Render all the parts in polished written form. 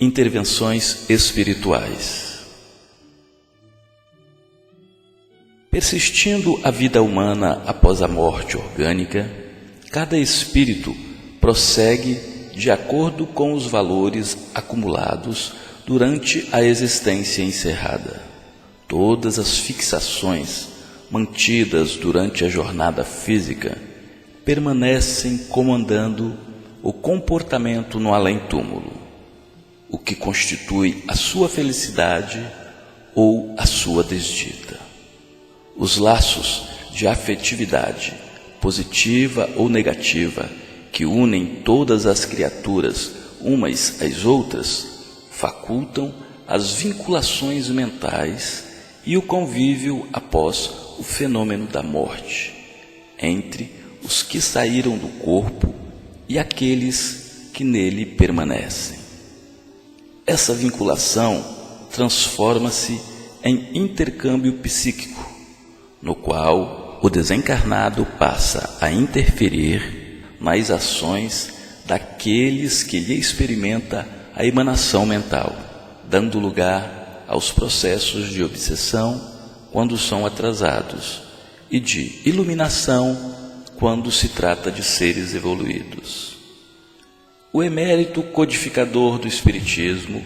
Intervenções espirituais. Persistindo a vida humana após a morte orgânica, cada espírito prossegue de acordo com os valores acumulados durante a existência encerrada. Todas as fixações mantidas durante a jornada física permanecem comandando o comportamento no além-túmulo, o que constitui a sua felicidade ou a sua desdita. Os laços de afetividade, positiva ou negativa, que unem todas as criaturas umas às outras, facultam as vinculações mentais e o convívio após o fenômeno da morte, entre os que saíram do corpo e aqueles que nele permanecem. Essa vinculação transforma-se em intercâmbio psíquico, no qual o desencarnado passa a interferir nas ações daqueles que lhe experimenta a emanação mental, dando lugar aos processos de obsessão quando são atrasados e de iluminação quando se trata de seres evoluídos. O emérito codificador do Espiritismo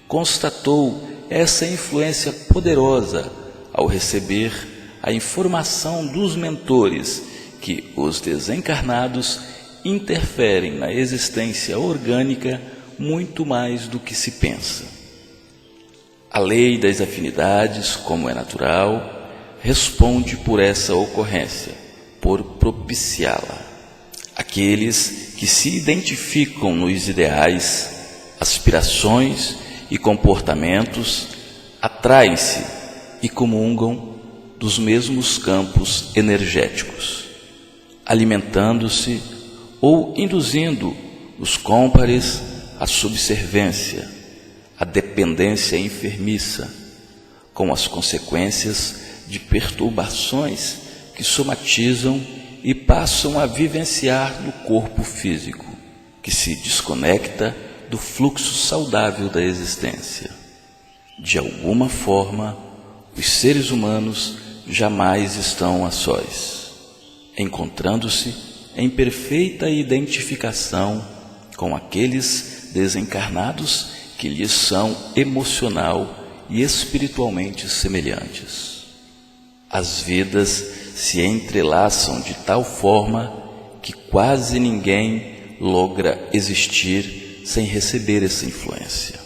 constatou essa influência poderosa ao receber a informação dos mentores que os desencarnados interferem na existência orgânica muito mais do que se pensa. A lei das afinidades, como é natural, responde por essa ocorrência, por propiciá-la. Aqueles que se identificam nos ideais, aspirações e comportamentos atraem-se e comungam dos mesmos campos energéticos, alimentando-se ou induzindo os cômpares à subservência, à dependência enfermiça, com as consequências de perturbações que somatizam e passam a vivenciar no corpo físico, que se desconecta do fluxo saudável da existência. De alguma forma, os seres humanos jamais estão a sós, encontrando-se em perfeita identificação com aqueles desencarnados que lhes são emocional e espiritualmente semelhantes. As vidas se entrelaçam de tal forma que quase ninguém logra existir sem receber essa influência.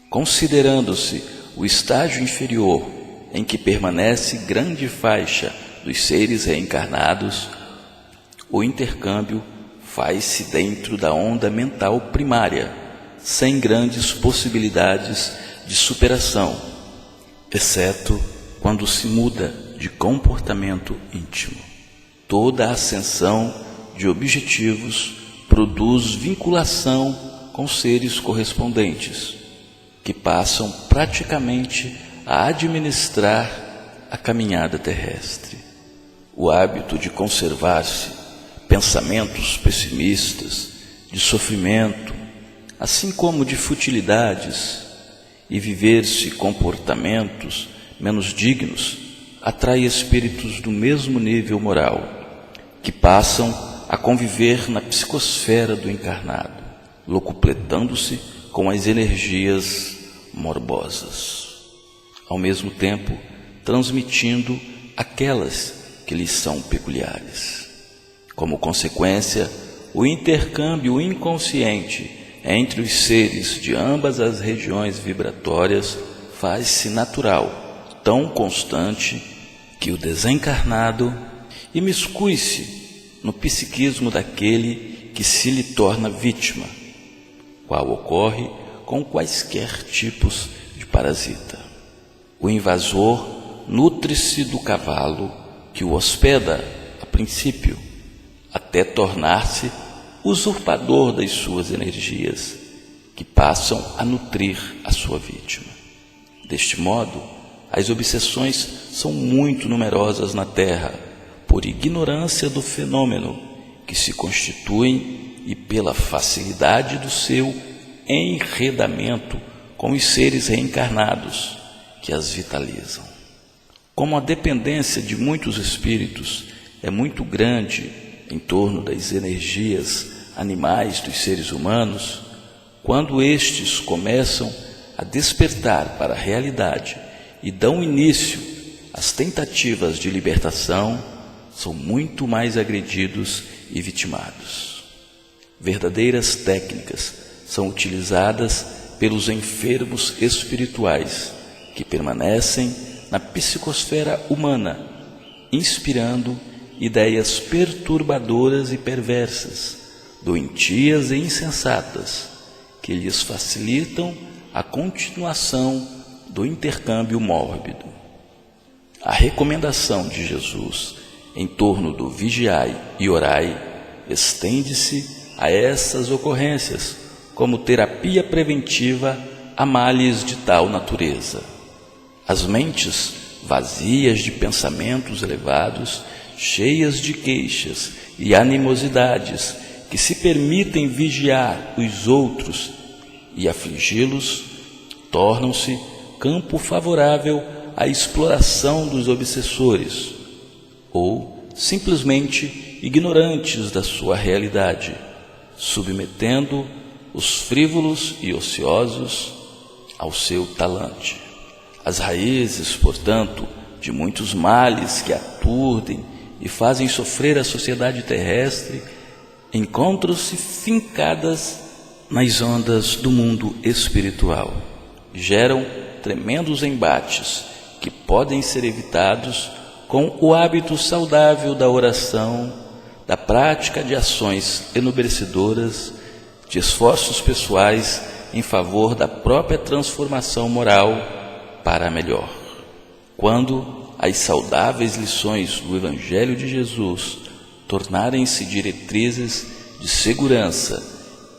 Considerando-se o estágio inferior em que permanece grande faixa dos seres reencarnados, o intercâmbio faz-se dentro da onda mental primária, sem grandes possibilidades de superação, exceto quando se muda de comportamento íntimo. Toda ascensão de objetivos produz vinculação com seres correspondentes, que passam praticamente a administrar a caminhada terrestre. O hábito de conservar-se pensamentos pessimistas, de sofrimento, assim como de futilidades, e viver-se comportamentos menos dignos, atrai espíritos do mesmo nível moral, que passam a conviver na psicosfera do encarnado, locupletando-se com as energias morbosas, ao mesmo tempo transmitindo aquelas que lhes são peculiares. Como consequência, o intercâmbio inconsciente entre os seres de ambas as regiões vibratórias faz-se natural, tão constante que o desencarnado imiscui-se no psiquismo daquele que se lhe torna vítima, qual ocorre com quaisquer tipos de parasita. O invasor nutre-se do cavalo que o hospeda a princípio, até tornar-se usurpador das suas energias, que passam a nutrir a sua vítima. Deste modo, as obsessões são muito numerosas na Terra, por ignorância do fenômeno que se constituem e pela facilidade do seu enredamento com os seres reencarnados que as vitalizam. Como a dependência de muitos espíritos é muito grande em torno das energias animais dos seres humanos, quando estes começam a despertar para a realidade e dão início às tentativas de libertação, são muito mais agredidos e vitimados. Verdadeiras técnicas são utilizadas pelos enfermos espirituais que permanecem na psicosfera humana, inspirando ideias perturbadoras e perversas, doentias e insensatas, que lhes facilitam a continuação do intercâmbio mórbido. A recomendação de Jesus em torno do vigiai e orai estende-se a essas ocorrências como terapia preventiva a males de tal natureza. As mentes vazias de pensamentos elevados, cheias de queixas e animosidades, que se permitem vigiar os outros e afligi-los, tornam-se campo favorável à exploração dos obsessores, ou simplesmente ignorantes da sua realidade, submetendo os frívolos e ociosos ao seu talante. As raízes, portanto, de muitos males que aturdem e fazem sofrer a sociedade terrestre encontram-se fincadas nas ondas do mundo espiritual. Geram tremendos embates que podem ser evitados com o hábito saudável da oração, da prática de ações enobrecedoras, de esforços pessoais em favor da própria transformação moral para a melhor. Quando as saudáveis lições do Evangelho de Jesus tornarem-se diretrizes de segurança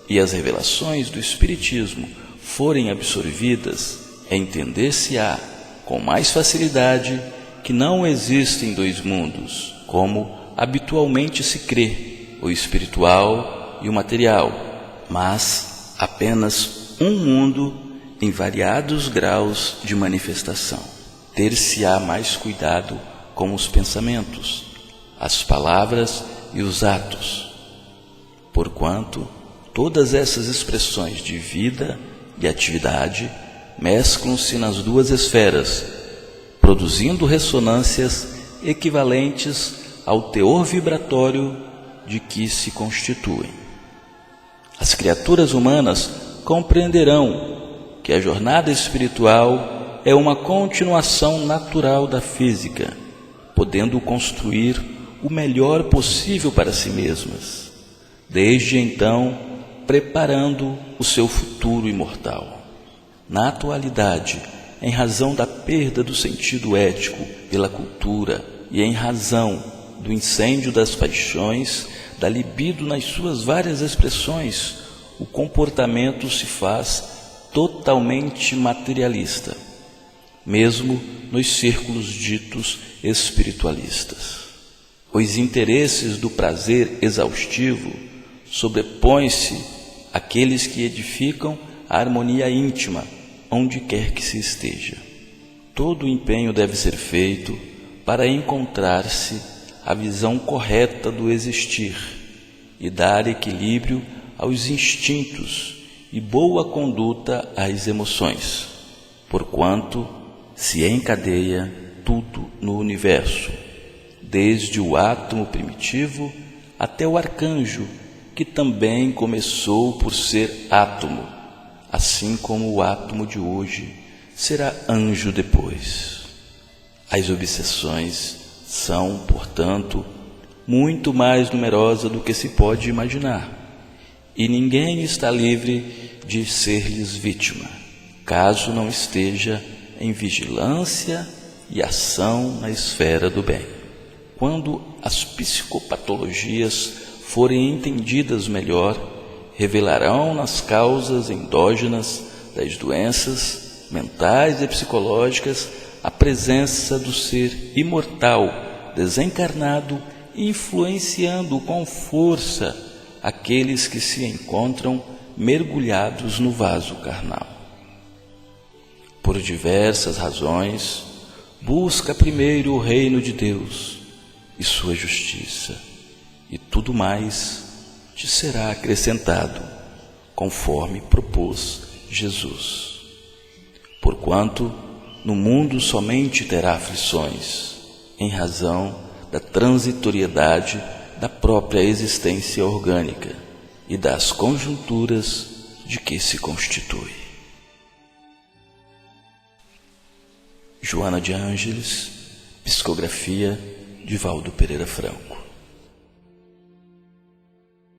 e as revelações do Espiritismo forem absorvidas, entender-se-á com mais facilidade que não existem dois mundos, como habitualmente se crê, o espiritual e o material, mas apenas um mundo em variados graus de manifestação. Ter-se-á mais cuidado com os pensamentos, as palavras e os atos, porquanto todas essas expressões de vida e atividade mesclam-se nas duas esferas, produzindo ressonâncias equivalentes ao teor vibratório de que se constituem. As criaturas humanas compreenderão que a jornada espiritual é uma continuação natural da física, podendo construir o melhor possível para si mesmas, desde então preparando o seu futuro imortal. Na atualidade, em razão da perda do sentido ético pela cultura e em razão do incêndio das paixões, da libido nas suas várias expressões, o comportamento se faz totalmente materialista, mesmo nos círculos ditos espiritualistas. Os interesses do prazer exaustivo sobrepõem-se àqueles que edificam a harmonia íntima, onde quer que se esteja. Todo o empenho deve ser feito para encontrar-se a visão correta do existir e dar equilíbrio aos instintos e boa conduta às emoções, porquanto se encadeia tudo no universo, desde o átomo primitivo até o arcanjo, que também começou por ser átomo, assim como o átomo de hoje será anjo depois. As obsessões são, portanto, muito mais numerosas do que se pode imaginar, e ninguém está livre de ser-lhes vítima, caso não esteja em vigilância e ação na esfera do bem. Quando as psicopatologias forem entendidas melhor, revelarão nas causas endógenas das doenças mentais e psicológicas a presença do ser imortal, desencarnado, influenciando com força aqueles que se encontram mergulhados no vaso carnal. Por diversas razões, busca primeiro o reino de Deus e sua justiça, e tudo mais te será acrescentado, conforme propôs Jesus. Porquanto no mundo somente terá aflições, em razão da transitoriedade da própria existência orgânica e das conjunturas de que se constitui. Joana de Ângeles, psicografia de Valdo Pereira Franco.